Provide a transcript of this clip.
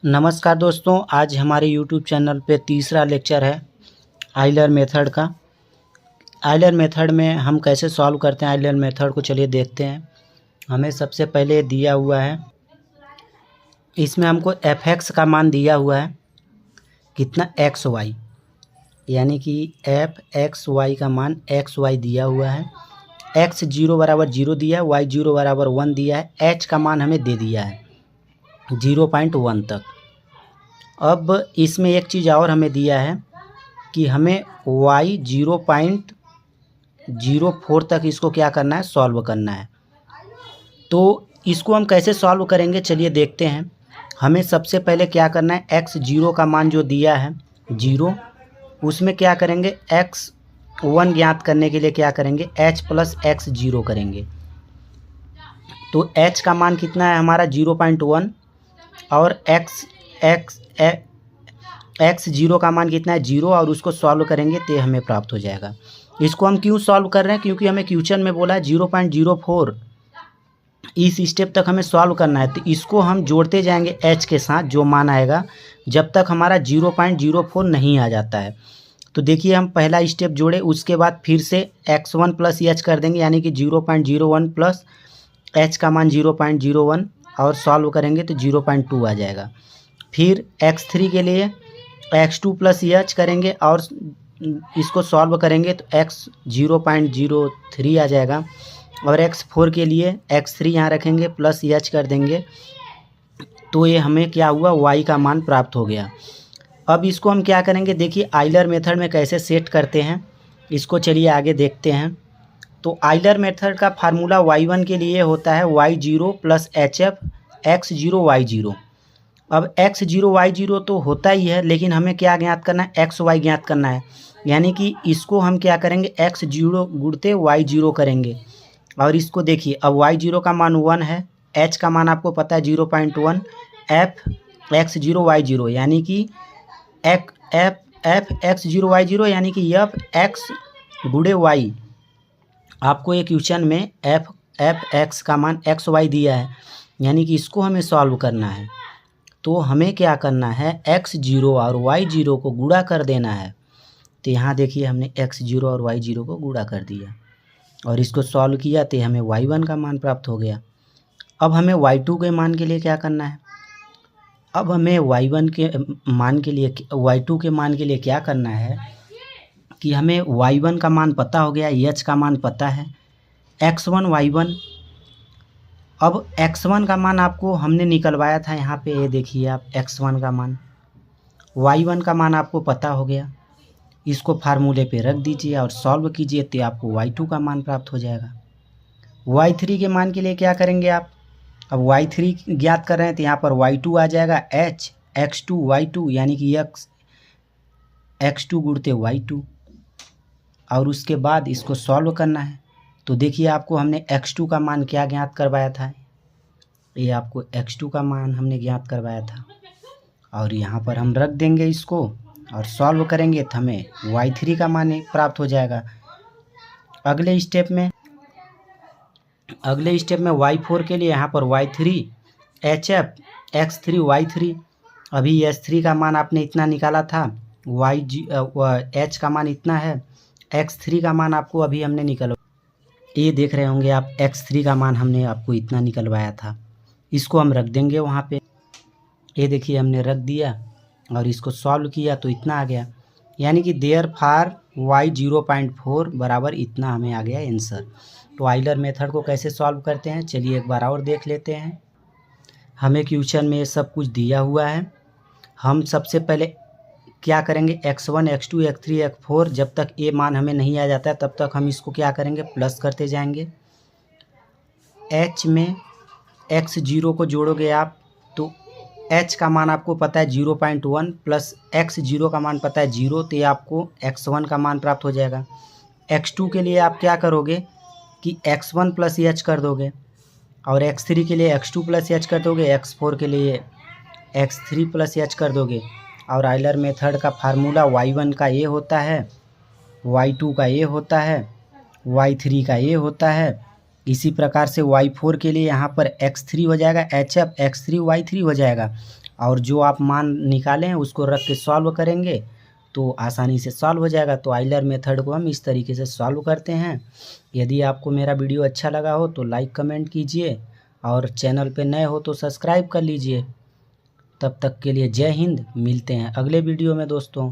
नमस्कार दोस्तों, आज हमारे YouTube चैनल पे तीसरा लेक्चर है आइलर मेथड का। आइलर मेथड में हम कैसे सॉल्व करते हैं आइलर मेथड को चलिए देखते हैं। हमें सबसे पहले दिया हुआ है, इसमें हमको fx का मान दिया हुआ है कितना xy, यानी कि fxy का मान xy दिया हुआ है। x 0 बराबर 0 दिया है, y 0 बराबर 1 दिया है, h का मान हमें दे दिया है 0.1 तक। अब इसमें एक चीज़ और हमें दिया है कि हमें y 0.04 तक इसको क्या करना है, सॉल्व करना है। तो इसको हम कैसे सॉल्व करेंगे चलिए देखते हैं। हमें सबसे पहले क्या करना है, x 0 का मान जो दिया है 0, उसमें क्या करेंगे x 1 ज्ञात करने के लिए क्या करेंगे h प्लस x 0 करेंगे। तो h का मान कितना है हमारा 0.1 और x 0 का मान कितना है 0, और उसको सॉल्व करेंगे तो हमें प्राप्त हो जाएगा। इसको हम क्यों सॉल्व कर रहे हैं, क्योंकि हमें क्वेश्चन में बोला है 0.04 इस स्टेप तक हमें सॉल्व करना है। तो इसको हम जोड़ते जाएंगे h के साथ, जो मान आएगा जब तक हमारा 0.04 नहीं आ जाता है। तो देखिए हम पहला स्टेप जोड़े, उसके बाद फिर से x1 प्लस h कर देंगे, यानी कि 0.01 प्लस h का मान 0.01 और सॉल्व करेंगे तो 0.2 आ जाएगा। फिर x3 के लिए x2 प्लस h करेंगे और इसको सॉल्व करेंगे तो x 0.03 आ जाएगा। और x4 के लिए x3 यहाँ रखेंगे प्लस h कर देंगे, तो ये हमें क्या हुआ, y का मान प्राप्त हो गया। अब इसको हम क्या करेंगे, देखिए आइलर मेथड में कैसे सेट करते हैं इसको चलिए आगे देखते हैं। तो आइलर मेथड का फार्मूला y1 के लिए होता है y0 plus hf x0 y0। अब x0 y0 तो होता ही है, लेकिन हमें क्या ज्ञात करना है, xy ज्ञात करना है। यानी कि इसको हम क्या करेंगे, x0 गुणते y0 करेंगे। और इसको देखिए, अब y0 का मान 1 है, h का मान आपको पता है 0.1, f x0 y0 यानी कि f x0 y0 यानी कि f x गुणे y। आपको एक क्वेश्चन में f x का मान xy दिया है, यानी कि इसको हमें सॉल्व करना है। तो हमें क्या करना है, x0 और y0 को गुणा कर देना है। तो यहाँ देखिए हमने x0 और y0 को गुणा कर दिया और इसको सॉल्व किया तो हमें y1 का मान प्राप्त हो गया। अब हमें y2 के मान के लिए क्या करना है, अब हमें y1 के मान के लिए y2 के मान के लिए क्या करना है कि हमें y1 का मान पता हो गया, h का मान पता है, x1 y1। अब x1 का मान आपको हमने निकलवाया था यहाँ पे, ये देखिए आप x1 का मान, y1 का मान आपको पता हो गया। इसको फार्मूले पे रख दीजिए और सॉल्व कीजिए तो आपको y2 का मान प्राप्त हो जाएगा। y3 के मान के लिए क्या करेंगे आप, अब y3 ज्ञात कर रहे हैं तो यहाँ पर y2 आ जाएगा h x2 y2, यानी कि x2 गुणते y2, और उसके बाद इसको सॉल्व करना है। तो देखिए आपको हमने x2 का मान क्या ज्ञात करवाया था, ये आपको x2 का मान हमने ज्ञात करवाया था, और यहाँ पर हम रख देंगे इसको और सॉल्व करेंगे तो हमें y3 का मान प्राप्त हो जाएगा। अगले स्टेप में y4 के लिए यहाँ पर y3 hf x3 y3। अभी s3 का मान आपने इतना निकाला था, h का मान इतना है, x3 का मान आपको अभी हमने निकलवाया, ये देख रहे होंगे आप, x3 का मान हमने आपको इतना निकलवाया था। इसको हम रख देंगे वहाँ पे, ये देखिए हमने रख दिया और इसको सॉल्व किया तो इतना आ गया, यानी कि देयरफॉर y 0.4 बराबर इतना हमें आ गया आंसर। तो आइलर मेथड को कैसे सॉल्व करते हैं चलिए एक बार और देख लेते हैं। हमें क्वेश्चन में ये सब कुछ दिया हुआ है। हम सबसे पहले क्या करेंगे, x1 x2 x3 x4, जब तक ये मान हमें नहीं आ जाता है तब तक हम इसको क्या करेंगे, प्लस करते जाएंगे। h में x0 को जोड़ोगे आप तो h का मान आपको पता है 0.1 प्लस x0 का मान पता है 0, तो ये आपको x1 का मान प्राप्त हो जाएगा। x2 के लिए आप क्या करोगे कि x1 प्लस h कर दोगे, और x3 के लिए x2 प्लस h कर दोगे, x4 के लिए x3 प्लस h कर दोगे। और आइलर मेथड का फार्मूला y1 का ये होता है, y2 का ये होता है, y3 का ये होता है। इसी प्रकार से y4 के लिए यहाँ पर x3 हो जाएगा, hf x3 y3 हो जाएगा। और जो आप मान निकाले हैं उसको रख के सॉल्व करेंगे तो आसानी से सॉल्व हो जाएगा। तो आइलर मेथड को हम इस तरीके से सॉल्व करते हैं। यदि आपको मेरा वीडियो अच्छा लगा हो तो लाइक कमेंट कीजिए और चैनल पे नए हो तो सब्सक्राइब कर लीजिए। तब तक के लिए जय हिंद, मिलते हैं अगले वीडियो में दोस्तों।